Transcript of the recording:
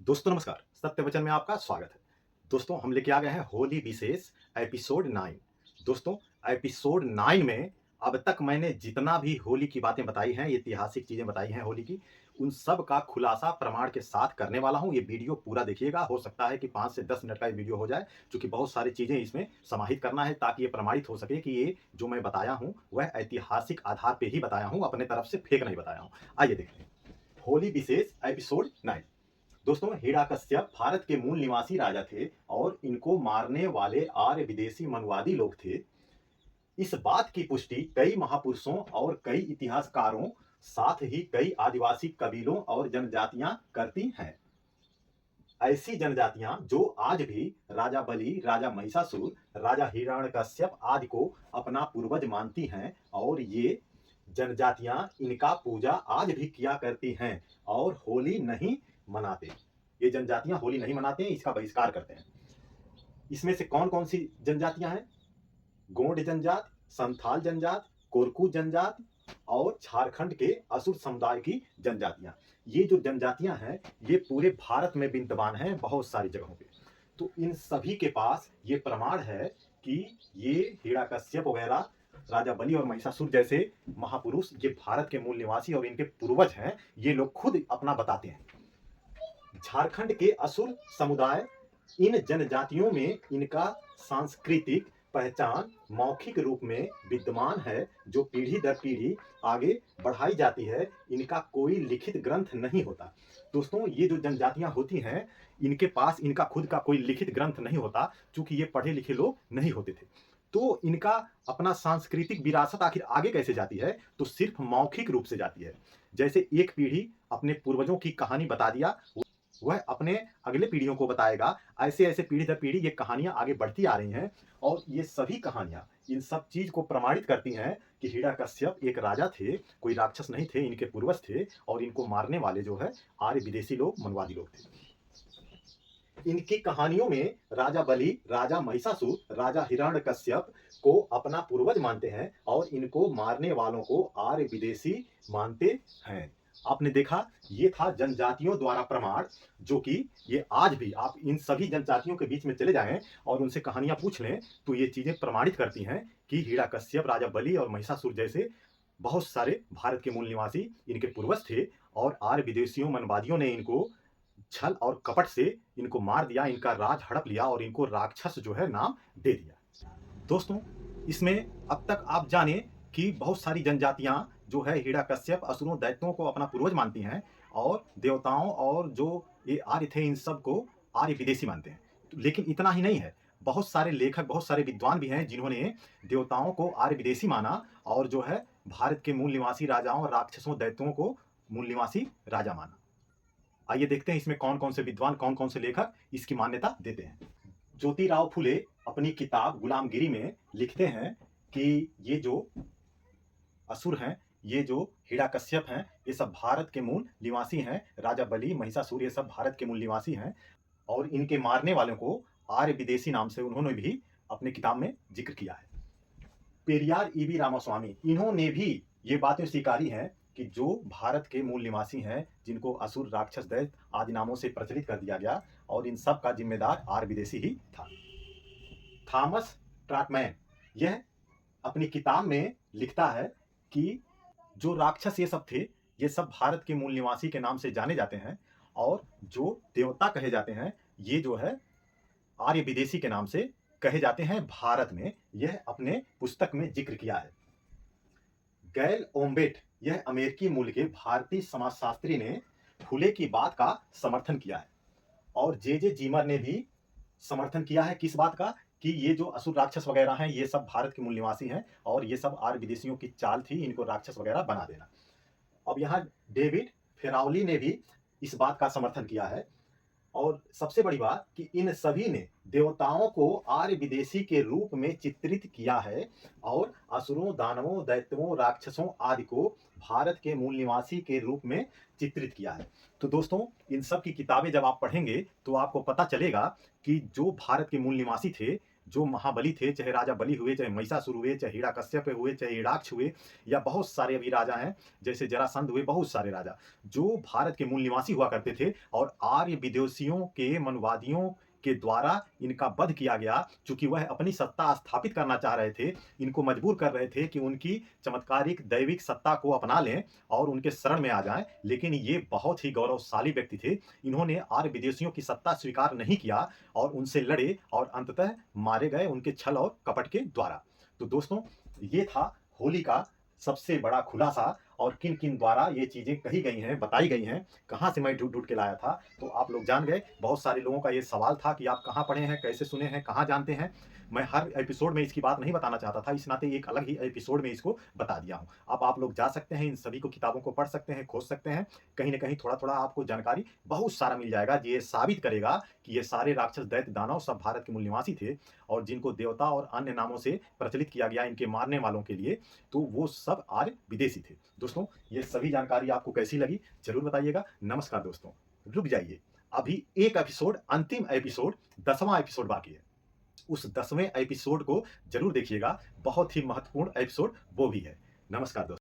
दोस्तों नमस्कार, सत्य वचन में आपका स्वागत है। दोस्तों हम लेके आ गए हैं होली विशेष एपिसोड 9। दोस्तों एपिसोड 9 में अब तक मैंने जितना भी होली की बातें बताई हैं, ऐतिहासिक चीजें बताई हैं होली की, उन सब का खुलासा प्रमाण के साथ करने वाला हूं। ये वीडियो पूरा देखिएगा, हो सकता है कि 5 से 10 मिनट का ये वीडियो हो जाए, क्योंकि बहुत सारी चीजें इसमें समाहित करना है ताकि ये प्रमाणित हो सके कि ये जो मैं बताया हूं वह ऐतिहासिक आधार पे ही बताया हूं, अपने तरफ से फेक नहीं बताया हूं। आइए देखते हैं होली विशेष एपिसोड 9। दोस्तों हिरण्यकश्यप भारत के मूल निवासी राजा थे और इनको मारने वाले आर्य विदेशी मनवादी लोग थे। इस बात की पुष्टि कई महापुरुषों और कई इतिहासकारों, साथ ही कई आदिवासी कबीलों और जनजातियां करती हैं। ऐसी जनजातियां जो आज भी राजा बलि, राजा महिषासुर, राजा हिरण्यकश्यप आदि को अपना पूर्वज मानती हैं, और ये जनजातियां इनका पूजा आज भी किया करती हैं और होली नहीं मनाते। ये जनजातियां होली नहीं मनाते हैं, इसका बहिष्कार करते हैं। इसमें से कौन कौन सी जनजातियां हैं? गोंड जनजात, संथाल जनजात, कोरकू जनजात और झारखंड के असुर समुदाय की जनजातियां। ये जो जनजातियां हैं ये पूरे भारत में विद्यमान हैं, बहुत सारी जगहों पे। तो इन सभी के पास ये प्रमाण है कि ये हिरण्यकश्यप वगैरह, राजा बलि और महिषासुर जैसे महापुरुष ये भारत के मूल निवासी और इनके पूर्वज हैं। ये लोग खुद अपना बताते हैं। झारखंड के असुर समुदाय, इन जनजातियों में इनका सांस्कृतिक पहचान मौखिक रूप में विद्यमान है, जो पीढ़ी दर पीढ़ी आगे बढ़ाई जाती है। इनका कोई लिखित ग्रंथ नहीं होता। दोस्तों ये जो जनजातियां होती हैं, इनके पास इनका खुद का कोई लिखित ग्रंथ नहीं होता, क्योंकि ये पढ़े लिखे लोग नहीं होते थे। तो इनका अपना सांस्कृतिक विरासत आखिर आगे कैसे जाती है? तो सिर्फ मौखिक रूप से जाती है। जैसे एक पीढ़ी अपने पूर्वजों की कहानी बता दिया, वह अपने अगले पीढ़ियों को बताएगा। ऐसे ऐसे पीढ़ी दर पीढ़ी ये कहानियां आगे बढ़ती आ रही हैं, और ये सभी कहानियां इन सब चीज को प्रमाणित करती हैं कि हिरण्यकश्यप एक राजा थे, कोई राक्षस नहीं थे, इनके पूर्वज थे, और इनको मारने वाले जो है आर्य विदेशी लोग, मनवादी लोग थे। इनकी कहानियों में राजा बलि, राजा महिषासुर, राजा हिरण्यकश्यप को अपना पूर्वज मानते हैं, और इनको मारने वालों को आर्य विदेशी मानते हैं। आपने देखा, ये था जनजातियों द्वारा प्रमाण, जो कि ये आज भी आप इन सभी जनजातियों के बीच में चले जाएं और उनसे कहानियां पूछ लें, तो ये चीजें प्रमाणित करती हैं कि हिरण्यकश्यप, राजा बलि और महिषासुर जैसे बहुत सारे भारत के मूल निवासी इनके पूर्वज थे, और आर्य विदेशियों मनवादियों ने इनको छल और कपट से इनको मार दिया, इनका राज हड़प लिया और इनको राक्षस जो है नाम दे दिया। दोस्तों इसमें अब तक आप जाने कि बहुत सारी जनजातियां जो है हिरण्यकश्यप, असुरों, दैत्यों को अपना पूर्वज मानती हैं, और देवताओं और जो ये आर्य थे इन सब को आर्य विदेशी मानते हैं। लेकिन इतना ही नहीं है, बहुत सारे लेखक, बहुत सारे विद्वान भी हैं जिन्होंने देवताओं को आर्य विदेशी माना, और जो है भारत के मूल निवासी राजाओं, राक्षसों, दैत्यों को मूल निवासी राजा माना। आइए देखते हैं इसमें कौन कौन से विद्वान, कौन कौन से लेखक इसकी मान्यता देते हैं। ज्योतिराव फुले अपनी किताब गुलामगिरी में लिखते हैं कि ये जो असुर हैं, ये जो हिरण्यकश्यप हैं, ये सब भारत के मूल निवासी हैं। राजा बलि, महिषासुर, ये सब भारत के मूल निवासी हैं, और इनके मारने वालों को आर्य विदेशी नाम से उन्होंने भी अपनी किताब में जिक्र किया है। पेरियार ईवी रामास्वामी, इन्होंने भी ये बातें स्वीकारी हैं कि जो भारत के मूल निवासी हैं, जिनको असुर, राक्षस, दैत्य आदि नामों से प्रचलित कर दिया गया, और इन सब का जिम्मेदार आर्य विदेशी ही था। थॉमस ट्राटमैन यह अपनी किताब में लिखता है कि जो राक्षस ये सब थे, ये सब भारत के मूल निवासी के नाम से जाने जाते हैं, और जो देवता कहे जाते हैं, ये जो है आर्य विदेशी के नाम से कहे जाते हैं भारत में। यह अपने पुस्तक में जिक्र किया है। गैल ओम्बेट, यह अमेरिकी मूल के भारतीय समाजशास्त्री ने फुले की बात का समर्थन किया है, और जे जे जीमर ने भी समर्थन किया है। किस बात का? कि ये जो असुर, राक्षस वगैरह हैं, ये सब भारत के मूल निवासी हैं, और ये सब आर्य विदेशियों की चाल थी इनको राक्षस वगैरह बना देना। अब यहाँ डेविड फेराउली ने भी इस बात का समर्थन किया है। और सबसे बड़ी बात कि इन सभी ने देवताओं को आर्य विदेशी के रूप में चित्रित किया है, और असुरों, दानवों, दैत्यों, राक्षसों आदि को भारत के मूल निवासी के रूप में चित्रित किया है। तो दोस्तों इन सब की किताबें जब आप पढ़ेंगे तो आपको पता चलेगा कि जो भारत के मूल निवासी थे, जो महाबली थे, चाहे राजा बलि हुए, चाहे महिषासुर हुए, चाहे हिरण्यकश्यप हुए, चाहे हिरण्यक्ष हुए, या बहुत सारे अभी राजा हैं, जैसे जरासंध हुए, बहुत सारे राजा, जो भारत के मूल निवासी हुआ करते थे और आर्य विदेशियों के मनवादियों के द्वारा इनका वध किया गया। चूंकि वह अपनी सत्ता स्थापित करना चाह रहे थे, इनको मजबूर कर रहे थे कि उनकी चमत्कारिक दैविक सत्ता को अपना लें और उनके शरण में आ जाएं। लेकिन ये बहुत ही गौरवशाली व्यक्ति थे। इन्होंने आर्य विदेशियों की सत्ता स्वीकार नहीं किया और उनसे लड़े और अंततः मारे गए उनके छल और कपट के द्वारा। तो दोस्तों, ये था होली का सबसे बड़ा खुलासा और किन किन द्वारा ये चीजें कही गई हैं, बताई गई हैं, कहाँ से मैं ढूंढ ढूंढ के लाया था। तो आप लोग जान गए। बहुत सारे लोगों का ये सवाल था कि आप कहाँ पढ़े हैं, कैसे सुने हैं, कहाँ जानते हैं। मैं हर एपिसोड में इसकी बात नहीं बताना चाहता था, इस नाते एक अलग ही एपिसोड में इसको बता दिया हूँ। अब आप लोग जा सकते हैं, इन सभी को किताबों को पढ़ सकते हैं, खोज सकते हैं। कहीं ना कहीं थोड़ा थोड़ा आपको जानकारी बहुत सारा मिल जाएगा, ये साबित करेगा कि ये सारे राक्षस दैत्य दानव सब भारत के मूल निवासी थे और जिनको देवता और अन्य नामों से प्रचलित किया गया इनके मारने वालों के लिए, तो वो सब आर्य विदेशी थे। दोस्तों, ये सभी जानकारी आपको कैसी लगी जरूर बताइएगा। नमस्कार दोस्तों, रुक जाइए, अभी एक एपिसोड, अंतिम एपिसोड, 10वां एपिसोड बाकी है। उस 10वें एपिसोड को जरूर देखिएगा, बहुत ही महत्वपूर्ण एपिसोड वो भी है। नमस्कार दोस्तों।